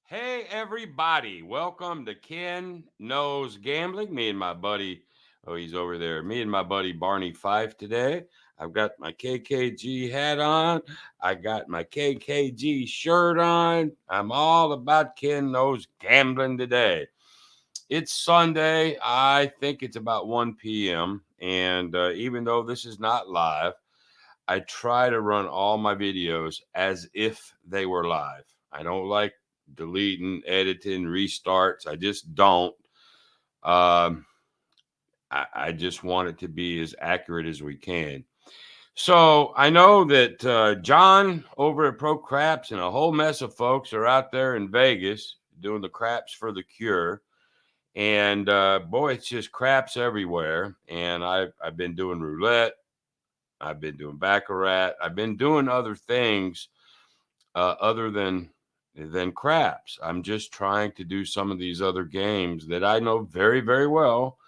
Hey, everybody. Welcome to Ken Knows Gambling. Me and my buddy, he's over there. Me and my buddy Barney Fife today. I've got my KKG hat on. I got my KKG shirt on. I'm all about Ken Knows Gambling today. It's Sunday. I think it's about 1 p.m. And even though this is not live, I try to run all my videos as if they were live. I don't like deleting, editing, restarts. I just don't. Um, I just want it to be as accurate as we can. So I know that John over at Pro Craps and a whole mess of folks are out there in Vegas doing the craps for the cure. And boy, it's just craps everywhere. And I've been doing roulette. I've been doing baccarat. I've been doing other things other than craps. I'm just trying to do some of these other games that I know very very well,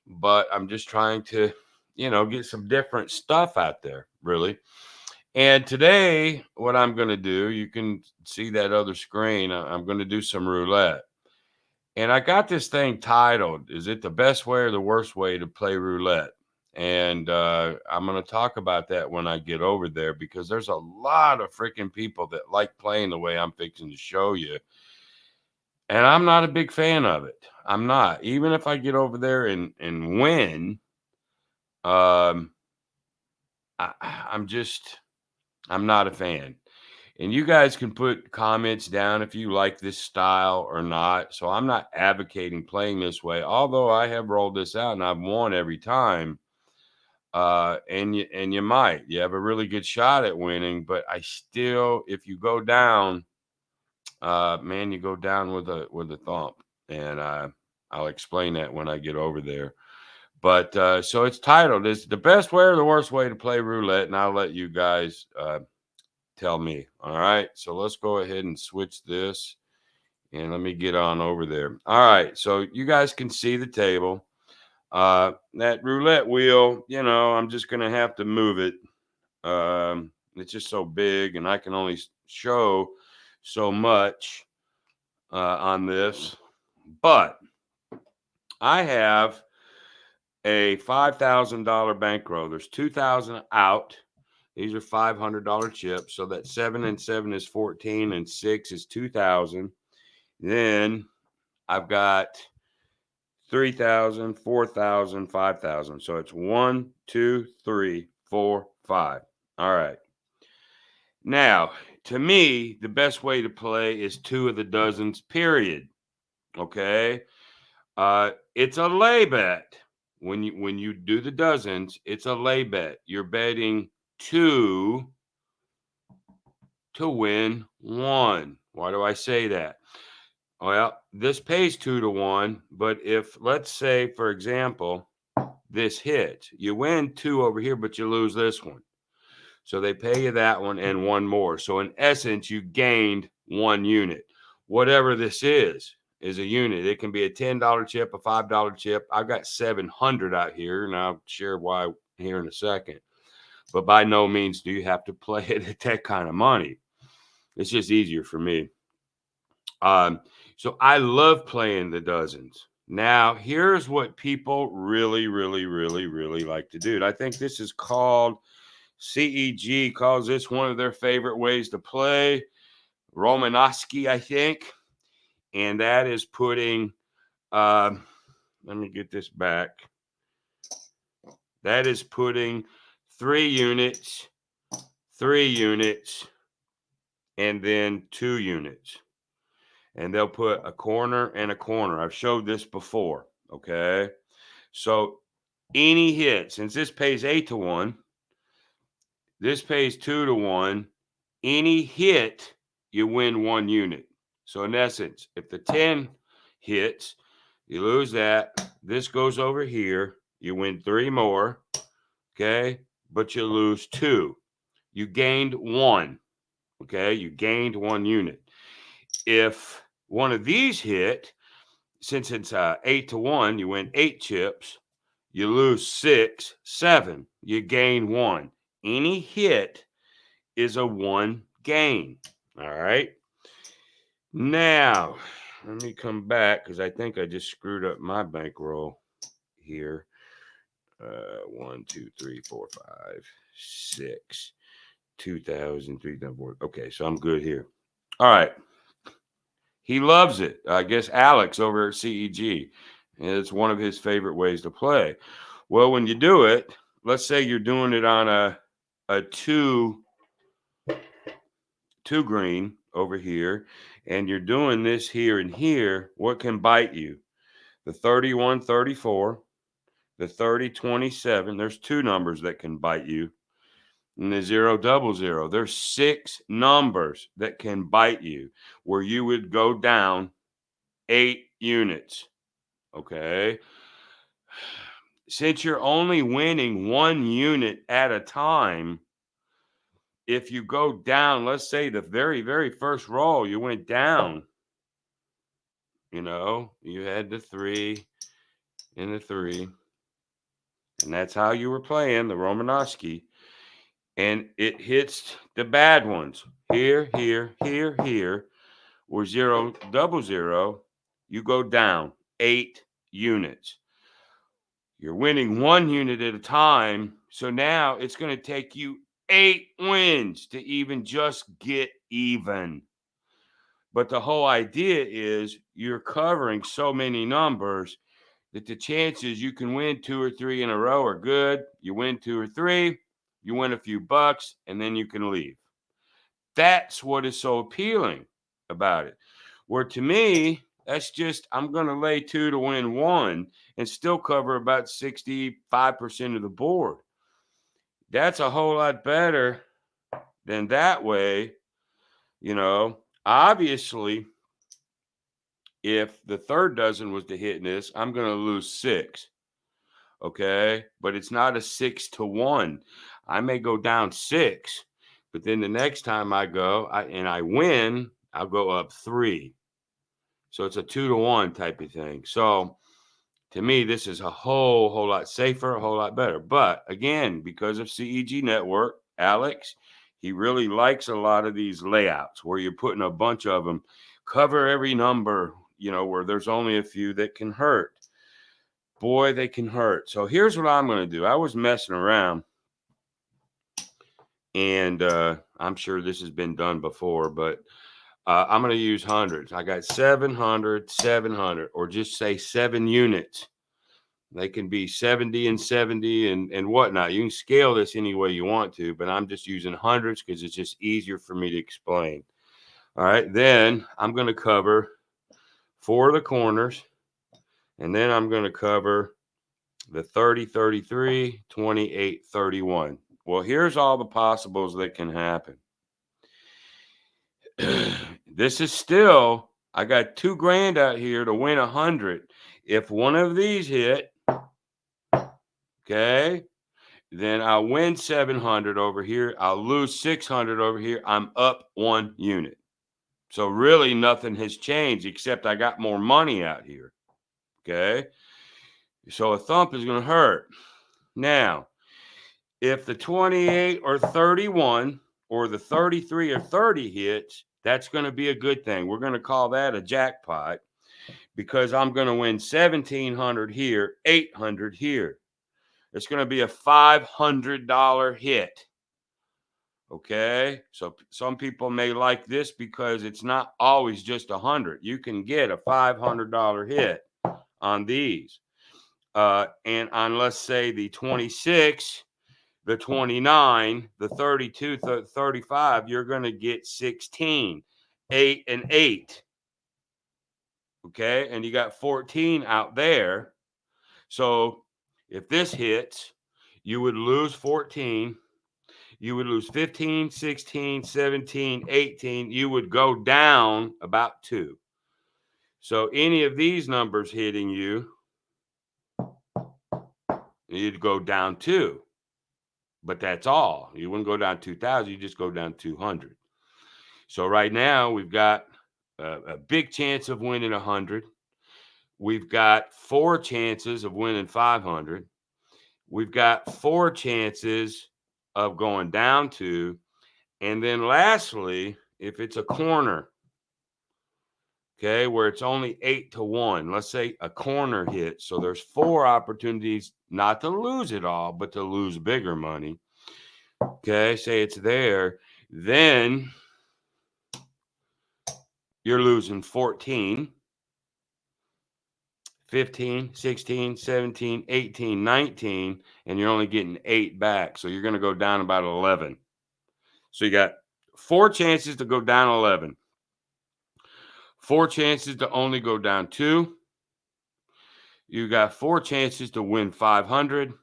but I'm just trying to, get some different stuff out there, really. And today, what I'm going to do, you can see that other screen. I'm going to do some roulette. And I got this thing titled, Is it the best way or the worst way to play roulette? And I'm going to talk about that when I get over there because there's a lot of freaking people that like playing the way I'm fixing to show you. And I'm not a big fan of it. I'm not. Even if I get over there and win, um, I'm just, I'm not a fan. And you guys can put comments down if you like this style or not. So I'm not advocating playing this way, although I have rolled this out and I've won every time. And you might have a really good shot at winning, but I still, if you go down, man, you go down with a thump, and I'll explain that when I get over there. But so it's titled, "Is the best way or the worst way to play roulette?" And I'll let you guys tell me. All right, so let's go ahead and switch this, and let me get on over there. All right, so you guys can see the table. That roulette wheel, I'm just gonna have to move it. It's just so big, and I can only show so much on this. But I have a $5,000 bankroll. There's 2,000 out. These are $500 chips. So that 7 and 7 is 14, and 6 is 2,000. Then I've got 3,000, 4,000, 5,000. So it's 1, 2, 3, 4, 5. All right. Now, to me, the best way to play is two of the dozens, period. Okay. It's a lay bet. When you do the dozens, it's a lay bet. You're betting two to win one. Why do I say that? Well, this pays 2 to 1, but if, let's say, for example, this hits, you win two over here, but you lose this one. So they pay you that one and one more. So in essence, you gained 1 unit. Whatever this is a unit. It can be a $10 chip, a $5 chip. I've got 700 out here, and I'll share why here in a second. But by no means do you have to play it at that kind of money. It's just easier for me. So I love playing the dozens. Now, here's what people really, really, really, really like to do. And I think this is called CEG calls this one of their favorite ways to play. Romanowski, I think. And that is putting, let me get this back. That is putting 3 units, 3 units, and then 2 units. And they'll put a corner and a corner. I've showed this before. Okay. So any hit, since this pays 8 to 1, this pays 2 to 1. Any hit, you win 1 unit. So in essence, if the 10 hits, you lose that. This goes over here. You win 3 more. Okay. But you lose 2. You gained 1. Okay. You gained 1 unit. If one of these hit, since it's 8 to 1, you win 8 chips. You lose 6, 7. You gain 1. Any hit is a 1 gain. All right. Now, let me come back because I think I just screwed up my bankroll here. 1, 2, 3, 4, 5, 6, 2,000, 3,000, 4. Okay, so I'm good here. All right. He loves it. I guess Alex over at CEG. It's one of his favorite ways to play. Well, when you do it, let's say you're doing it on a two green over here, and you're doing this here and here. What can bite you? The 3134, the 3027. There's two numbers that can bite you. And the 000. There's 6 numbers that can bite you where you would go down 8 units. Okay. Since you're only winning 1 unit at a time, if you go down, let's say the very, very first roll, you went down, you had the 3 and the 3, and that's how you were playing the Romanowski, and it hits the bad ones here, here, here, here, or 000, you go down 8 units. You're winning 1 unit at a time. So now it's going to take you 8 wins to even just get even. But the whole idea is you're covering so many numbers that the chances you can win 2 or 3 in a row are good. You win 2 or 3, you win a few bucks, and then you can leave. That's what is so appealing about it. Where to me, that's just, I'm going to lay 2 to win 1 and still cover about 65% of the board. That's a whole lot better than that way. Obviously, if the third dozen was to hit in this, I'm going to lose 6. Okay. But it's not a 6 to 1. I may go down 6, but then the next time I go and I win, I'll go up 3. So it's a 2 to 1 type of thing. So to me, this is a whole lot safer, a whole lot better. But again, because of CEG Network, Alex, he really likes a lot of these layouts where you're putting a bunch of them, cover every number, where there's only a few that can hurt. Boy, they can hurt. So here's what I'm going to do. I was messing around, and I'm sure this has been done before, but I'm going to use hundreds. I got 700, 700, or just say 7 units. They can be 70 and 70 and whatnot. You can scale this any way you want to, but I'm just using hundreds because it's just easier for me to explain. All right. Then I'm going to cover 4 of the corners, and then I'm going to cover the 30, 33, 28, 31. Well, here's all the possibles that can happen. This is still, I got $2,000 out here to win 100. If one of these hit, okay, then I'll win 700 over here. I'll lose 600 over here. I'm up 1 unit. So really nothing has changed except I got more money out here. Okay. So a thump is going to hurt. Now, if the 28 or 31 or the 33 or 30 hits, that's going to be a good thing. We're going to call that a jackpot because I'm going to win 1,700 here, 800 here. It's going to be a $500 hit. Okay. So some people may like this because it's not always just 100. You can get a $500 hit on these. And on, let's say, the 26, the 29, the 32, the 35, you're going to get 16, 8 and 8. Okay. And you got 14 out there. So if this hits, you would lose 14. You would lose 15, 16, 17, 18. You would go down about 2. So any of these numbers hitting you, you'd go down 2. But that's all. You wouldn't go down 2,000. You just go down 200. So right now we've got a big chance of winning 100. We've got 4 chances of winning 500. We've got 4 chances of going down 2. And then lastly, if it's a corner, okay, where it's only 8-1. Let's say a corner hit. So there's 4 opportunities not to lose it all, but to lose bigger money. Okay, say it's there. Then you're losing 14, 15, 16, 17, 18, 19, and you're only getting 8 back. So you're going to go down about 11. So you got 4 chances to go down 11, 4 chances to only go down 2. You got 4 chances to win 500,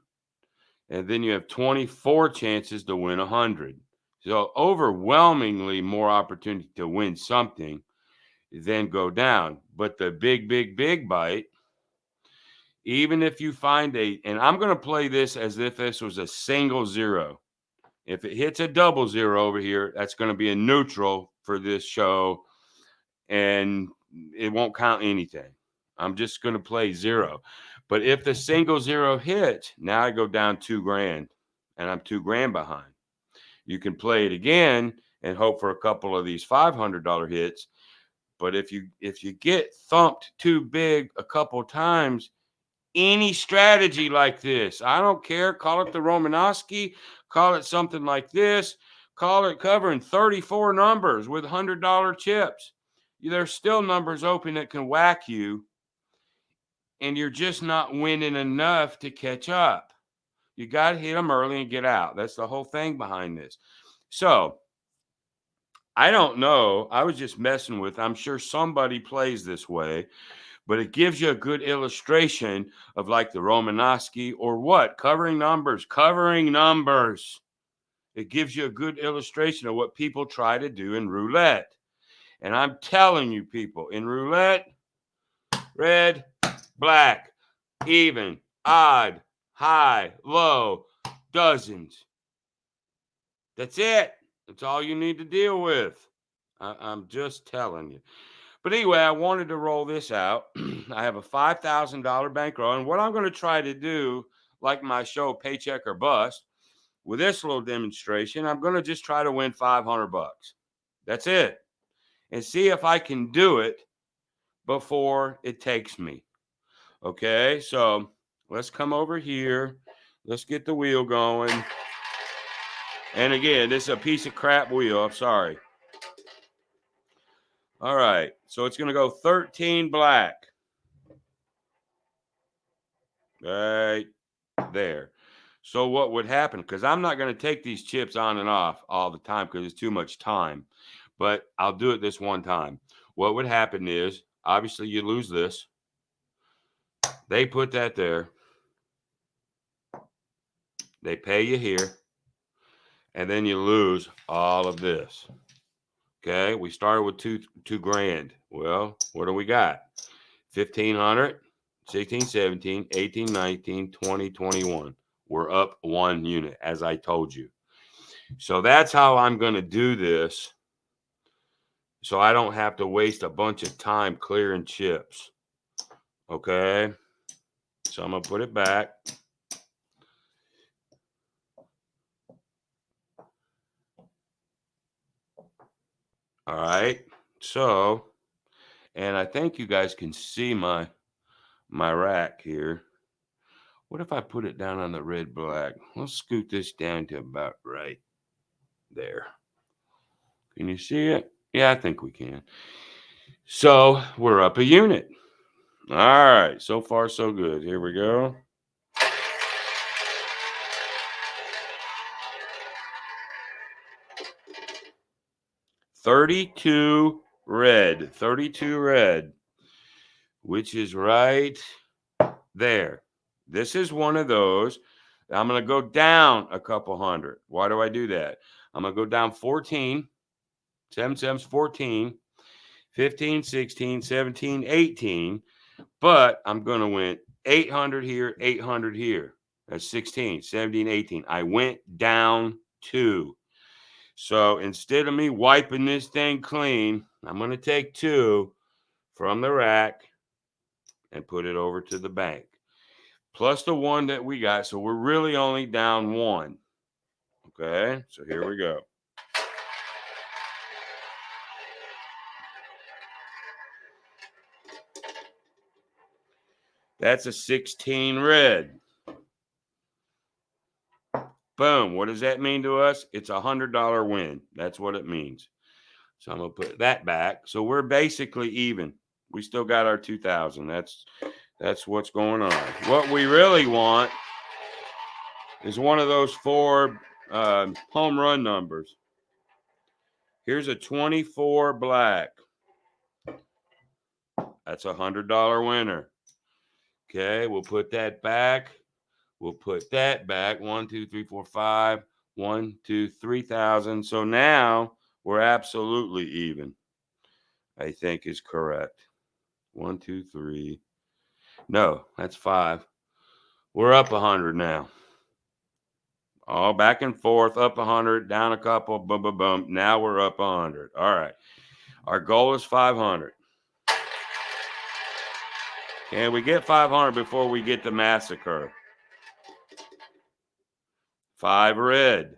and then you have 24 chances to win 100. So overwhelmingly more opportunity to win something than go down. But the big bite, even if you find and I'm going to play this as if this was a single zero. If it hits a double zero over here, that's going to be a neutral for this show, and it won't count anything. I'm just going to play zero. But if the single zero hits, now I go down $2,000, and I'm $2,000 behind. You can play it again and hope for a couple of these $500 hits. But if you get thumped too big a couple times, any strategy like this, I don't care, call it the Romanowski, call it something like this, call it covering 34 numbers with $100 chips. There's still numbers open that can whack you, and you're just not winning enough to catch up. You got to hit them early and get out. That's the whole thing behind this. So I don't know. I was just messing with, I'm sure somebody plays this way, but it gives you a good illustration of like the Romanowski or what? Covering numbers. It gives you a good illustration of what people try to do in roulette. And I'm telling you, people, in roulette, red, black, even, odd, high, low, dozens. That's it. That's all you need to deal with. I'm just telling you. But anyway, I wanted to roll this out. I have a $5,000 bankroll. And what I'm going to try to do, like my show, Paycheck or Bust, with this little demonstration, I'm going to just try to win 500 bucks. That's it. And see if I can do it before it takes me. Okay, so let's come over here. Let's get the wheel going. And again, this is a piece of crap wheel. I'm sorry. All right, so it's going to go 13 black. Right there. So what would happen? Because I'm not going to take these chips on and off all the time because it's too much time. But I'll do it this one time. What would happen is, obviously, you lose this. They put that there. They pay you here. And then you lose all of this. Okay, we started with two grand. Well, what do we got? 1,500, 16, 17, 18, 19, 20, 21. We're up 1 unit, as I told you. So that's how I'm going to do this, so I don't have to waste a bunch of time clearing chips. Okay, so I'm going to put it back. All right, so, and I think you guys can see my rack here. What if I put it down on the red black? Let's scoot this down to about right there. Can you see it? Yeah, I think we can. So we're up a unit. All right, so far so good. Here we go. $32 red, which is right there. This is one of those. I'm going to go down a couple hundred. Why do I do that? I'm going to go down 14, 7 7's 14, 15, 16, 17, 18, but I'm going to win 800 here, 800 here. That's 16, 17, 18. I went down 2. So instead of me wiping this thing clean, I'm going to take 2 from the rack and put it over to the bank, plus the 1 that we got. So we're really only down 1. Okay, so here we go. That's a 16 red. Boom. What does that mean to us? It's a $100 win. That's what it means. So I'm going to put that back. So we're basically even. We still got our 2,000. That's what's going on. What we really want is one of those 4 home run numbers. Here's a 24 black. That's a $100 winner. Okay, we'll put that back. We'll put that back. 1, 2, 3, 4, 5. 1, 2, 3,000. So now we're absolutely even. I think is correct. 1, 2, 3. No, that's 5. We're up 100 now. All back and forth, up 100, down a couple, boom, boom, boom. Now we're up 100. All right. Our goal is 500. Can we get 500 before we get the massacre? 5 red.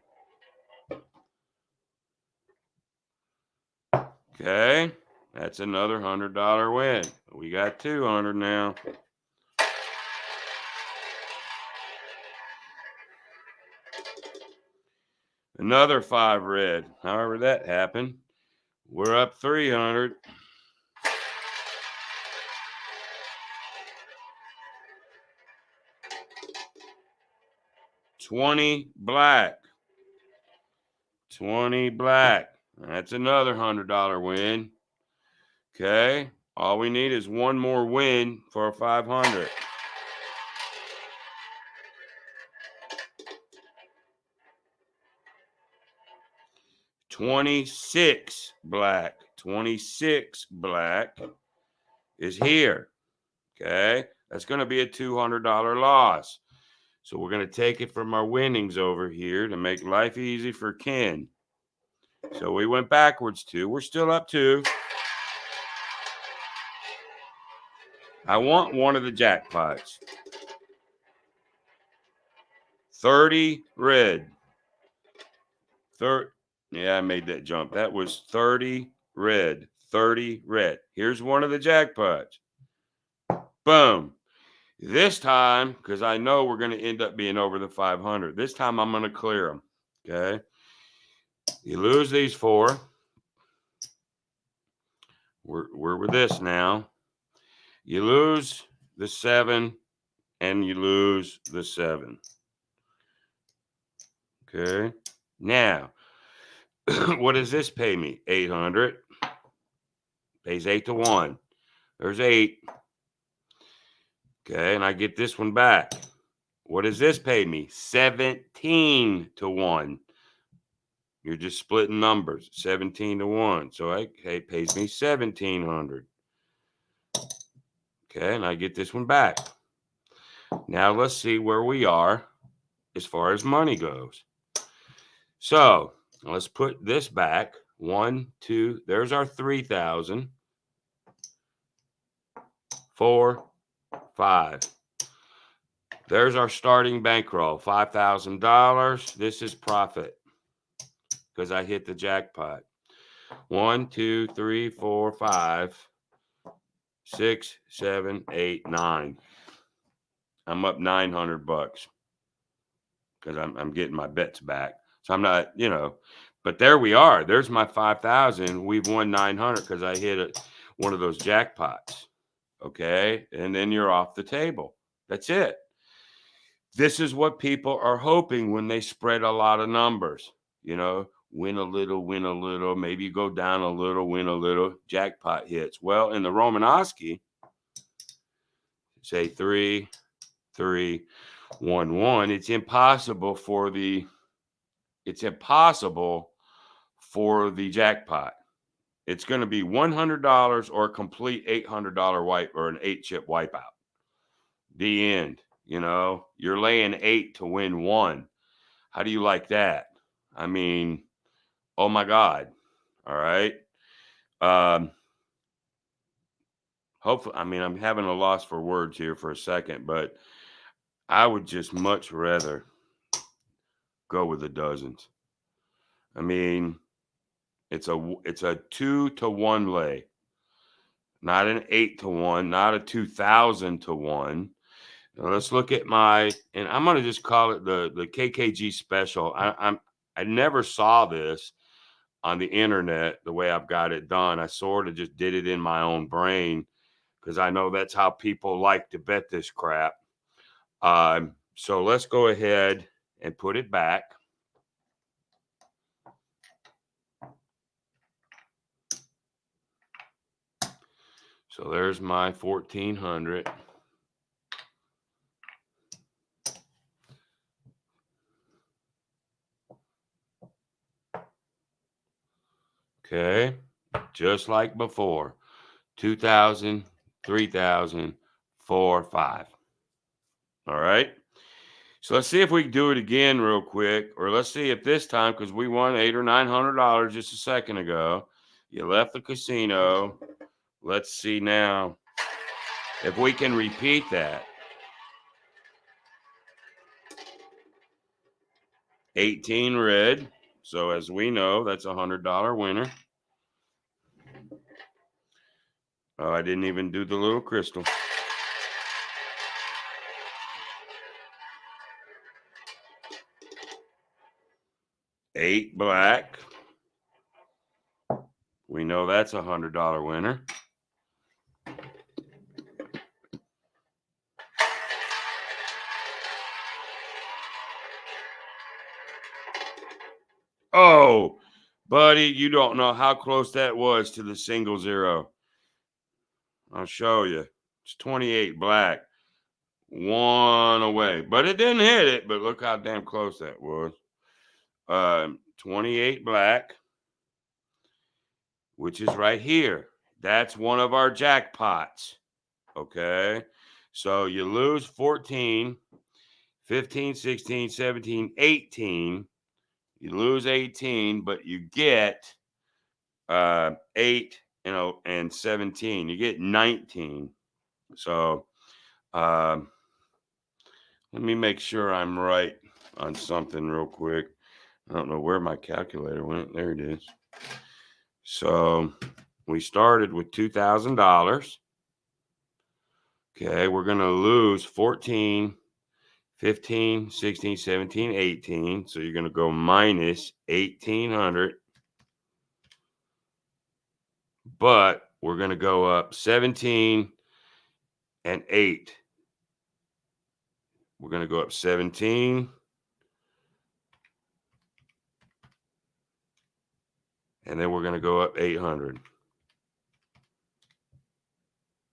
Okay. That's another $100 win. We got 200 now. Another 5 red. However that happened. We're up 300. $20 black. 20 black. That's another $100 win. Okay. All we need is one more win for 500. $26 black. 26 black is here. Okay. That's going to be a $200 loss. So we're going to take it from our winnings over here to make life easy for Ken. So we went backwards 2. We're still up 2. I want one of the jackpots. 30 red. Yeah, I made that jump. That was 30 red. 30 red. Here's one of the jackpots. Boom. This time, because I know we're going to end up being over the 500. This time I'm going to clear them. Okay. You lose these 4. We're with this now. You lose the 7 and you lose the 7. Okay. Now, what does this pay me? 800. Pays 8 to 1. There's 8. Okay, and I get this one back. What does this pay me? 17 to 1. You're just splitting numbers. 17 to 1. So it pays me 1,700. Okay, and I get this one back. Now let's see where we are as far as money goes. So let's put this back. 1, 2, there's our 3,000. 4, 5. There's our starting bankroll, $5,000. This is profit because I hit the jackpot. 1, 2, 3, 4, 5, 6, 7, 8, 9. I'm up $900 because I'm getting my bets back. So I'm not, but there we are. There's my 5,000. We've won 900 because I hit one of those jackpots. Okay, and then you're off the table. That's it. This is what people are hoping when they spread a lot of numbers. Win a little, maybe you go down a little, win a little, jackpot hits. Well, in the Romanowski, say 3, 3, 1, 1. It's impossible for the jackpot. It's going to be $100 or a complete $800 wipe or an 8-chip wipeout. The end. You're laying 8 to win 1. How do you like that? I mean, oh my God. All right. Hopefully, I'm having a loss for words here for a second, but I would just much rather go with the dozens. I mean, it's a 2 to 1 lay. not an 8 to 1, not a 2000 to 1. Now let's look at and I'm going to just call it the KKG special. I never saw this on the internet the way I've got it done. I sort of just did it in my own brain because I know that's how people like to bet this crap. So let's go ahead and put it back. So there's my 1400. Okay, just like before. 2,000, 3,000, 4, 5. All right. So let's see if we can do it again real quick, or let's see if this time, because we won $800 or $900 just a second ago. You left the casino. Let's see now if we can repeat that. 18 red. So as we know, that's a $100 winner. Oh, I didn't even do the little crystal. 8 black. We know that's a $100 winner. Oh, buddy, you don't know how close that was to the single zero. I'll show you. It's 28 black. 1 away. But it didn't hit it, but look how damn close that was. 28 black, which is right here. That's one of our jackpots. Okay. So you lose 14, 15, 16, 17, 18. You lose 18, but you get 8, and 17. You get 19. So let me make sure I'm right on something real quick. I don't know where my calculator went. There it is. So we started with $2,000. Okay, we're going to lose 14, 15, 16, 17, 18. So you're going to go minus 1,800. But we're going to go up 17 and 8. We're going to go up 17. And then we're going to go up 800.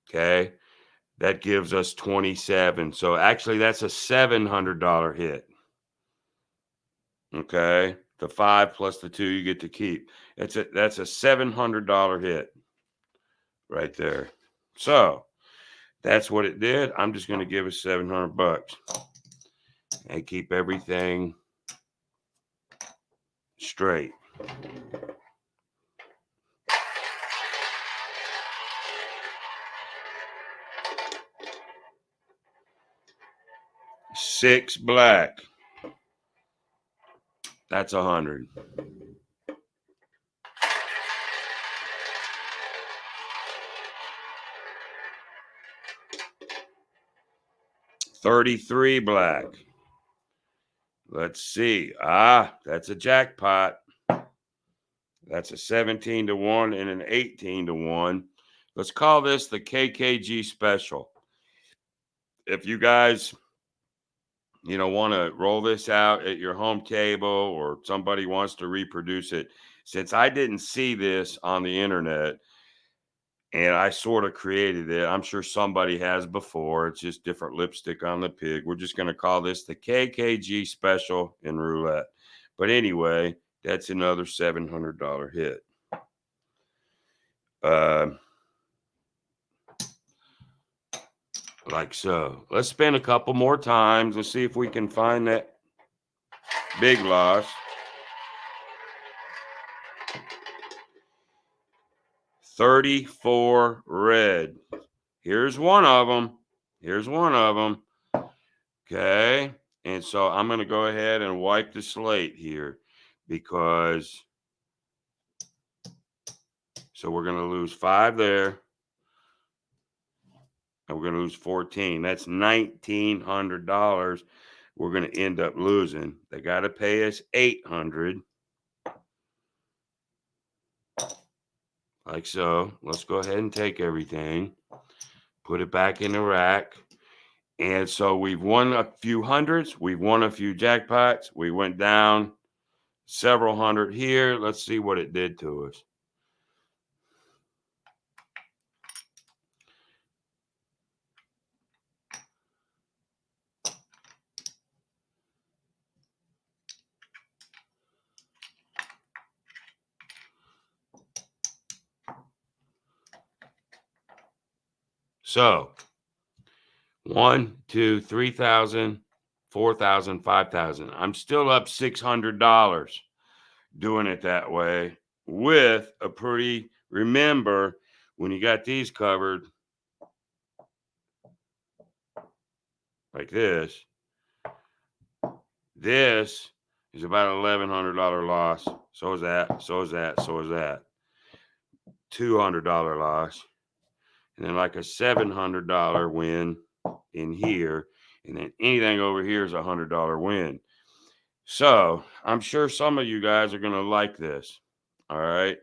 Okay. That gives us 27. So actually, that's a $700 hit. Okay. The 5 plus the 2 you get to keep. That's a $700 hit right there. So that's what it did. I'm just going to give it $700 and keep everything straight. Six black. That's 100. $33 black. Let's see. That's a jackpot. That's a 17 to 1 and an 18 to 1. Let's call this the KKG special. If you guys, want to roll this out at your home table or somebody wants to reproduce it, since I didn't see this on the internet and I sort of created it, I'm sure somebody has before. It's just different lipstick on the pig. We're just going to call this the KKG special in roulette. But anyway, that's another $700 hit. Like so. Let's spin a couple more times. Let's see if we can find that big loss. 34 red. Here's one of them. Okay. And so I'm going to go ahead and wipe the slate here because so we're going to lose 5 there. and we're going to lose 14. That's $1,900. We're going to end up losing. They got to pay us 800. Like so. Let's go ahead and take everything, put it back in the rack. And so we've won a few hundreds. We've won a few jackpots. We went down several hundred here. Let's see what it did to us. So 1, 2, 3,000, 4,000, 5,000. I'm still up $600 doing it that way with a pretty, remember, when you got these covered like this is about $1,100 loss. So is that, so is that, so is that. $200 loss. And then like a $700 win in here. And then anything over here is a $100 win. So I'm sure some of you guys are going to like this. All right.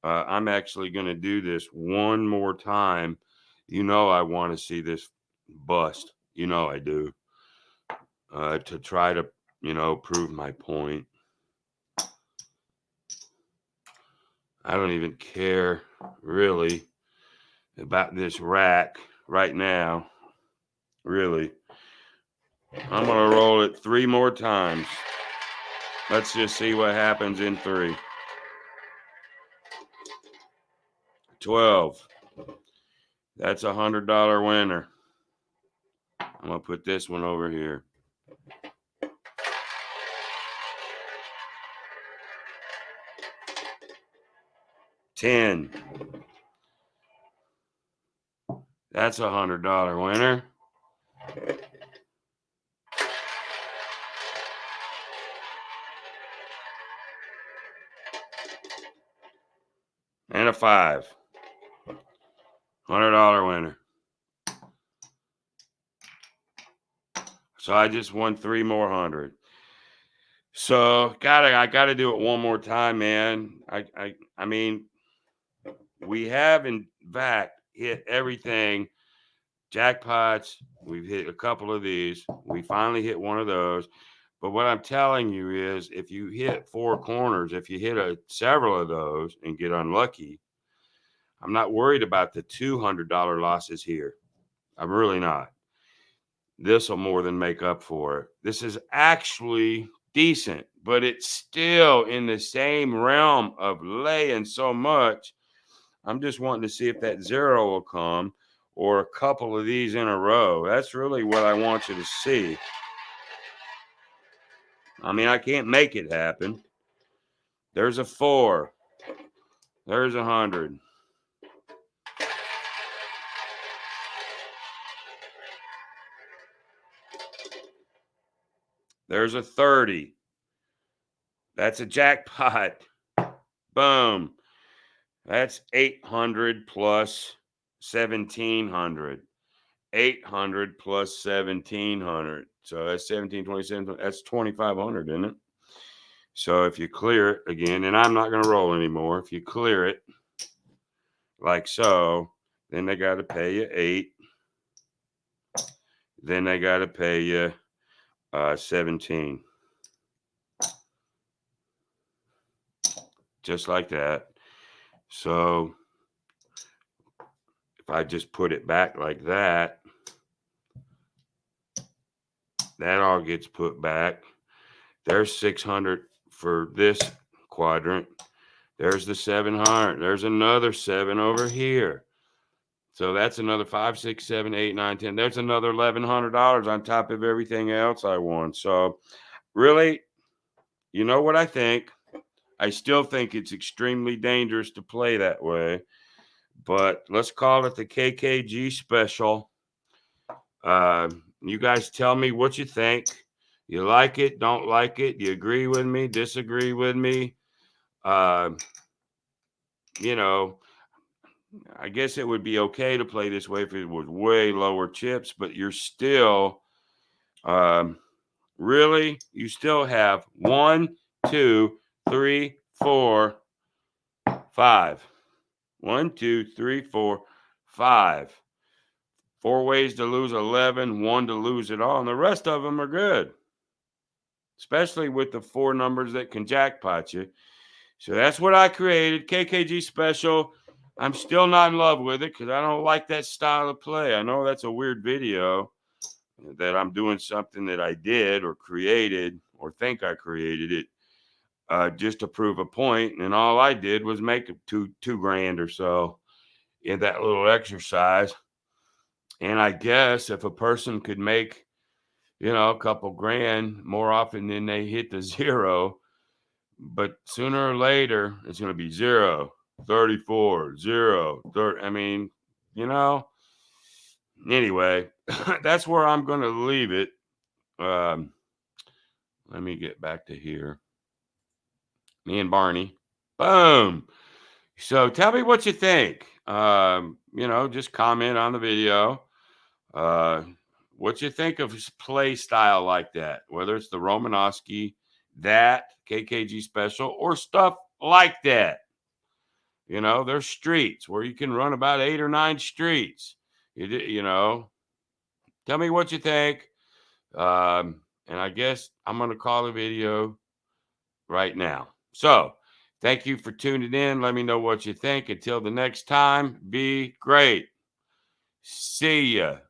I'm actually going to do this one more time. You know, I want to see this bust. You know, I do. To try to, prove my point. I don't even care really about this rack right now. Really. I'm going to roll it 3 more times. Let's just see what happens in 3. 12. That's a $100 winner. I'm going to put this one over here. 10. That's a $100 winner. And a 5. $100 winner. So I just won 3 more hundred. So I gotta do it one more time, man. I mean, we have in fact hit everything. Jackpots, we've hit a couple of these. We finally hit one of those. But what I'm telling you is if you hit 4 corners, if you hit several of those and get unlucky, I'm not worried about the $200 losses here. I'm really not. This will more than make up for it. This is actually decent, but it's still in the same realm of laying so much. I'm just wanting to see if that 0 will come or a couple of these in a row. That's really what I want you to see. I mean, I can't make it happen. There's a 4. There's 100. There's a 30. That's a jackpot. Boom. That's 800 plus 1,700. 800 plus 1,700. So that's 1727. That's 2,500, isn't it? So if you clear it again, and I'm not going to roll anymore. If you clear it like so, then they got to pay you 8. Then they got to pay you 17. Just like that. So if I just put it back like that, that all gets put back. There's 600 for this quadrant. There's the 700. There's another 7 over here. So that's another 5, 6, 7, 8, 9, 10. There's another $1,100 on top of everything else I won. So really, you know what I think? I still think it's extremely dangerous to play that way. But let's call it the Kkg special. You guys tell me what you think. You like it, don't like it, you agree with me, disagree with me. You know, I guess it would be okay to play this way if it was way lower chips, but you're still um, really, you still have 1, 2, 3, 4, 5. 1, 2, 3, 4, 5. 4 ways to lose 11, one to lose it all, and the rest of them are good, especially with the four numbers that can jackpot you. So that's what I created, KKG special. I'm still not in love with it because I don't like that style of play. I know that's a weird video that I'm doing something that I did or created or think I created it just to prove a point, and all I did was make two grand or so in that little exercise. And I guess if a person could make, a couple grand more often than they hit the zero, but sooner or later it's going to be 0, 34, 0, 30. I mean, you know, anyway, that's where I'm going to leave it. Um, Let me get back to here. Me and Barney. Boom. So tell me what you think. Just comment on the video. Uh, what you think of his play style like that, whether it's the Romanowski, that KKG special, or stuff like that. There's streets where you can run about 8 or 9 streets. Tell me what you think. And I guess I'm going to call the video right now. So thank you for tuning in. Let me know what you think. Until the next time, be great. See ya.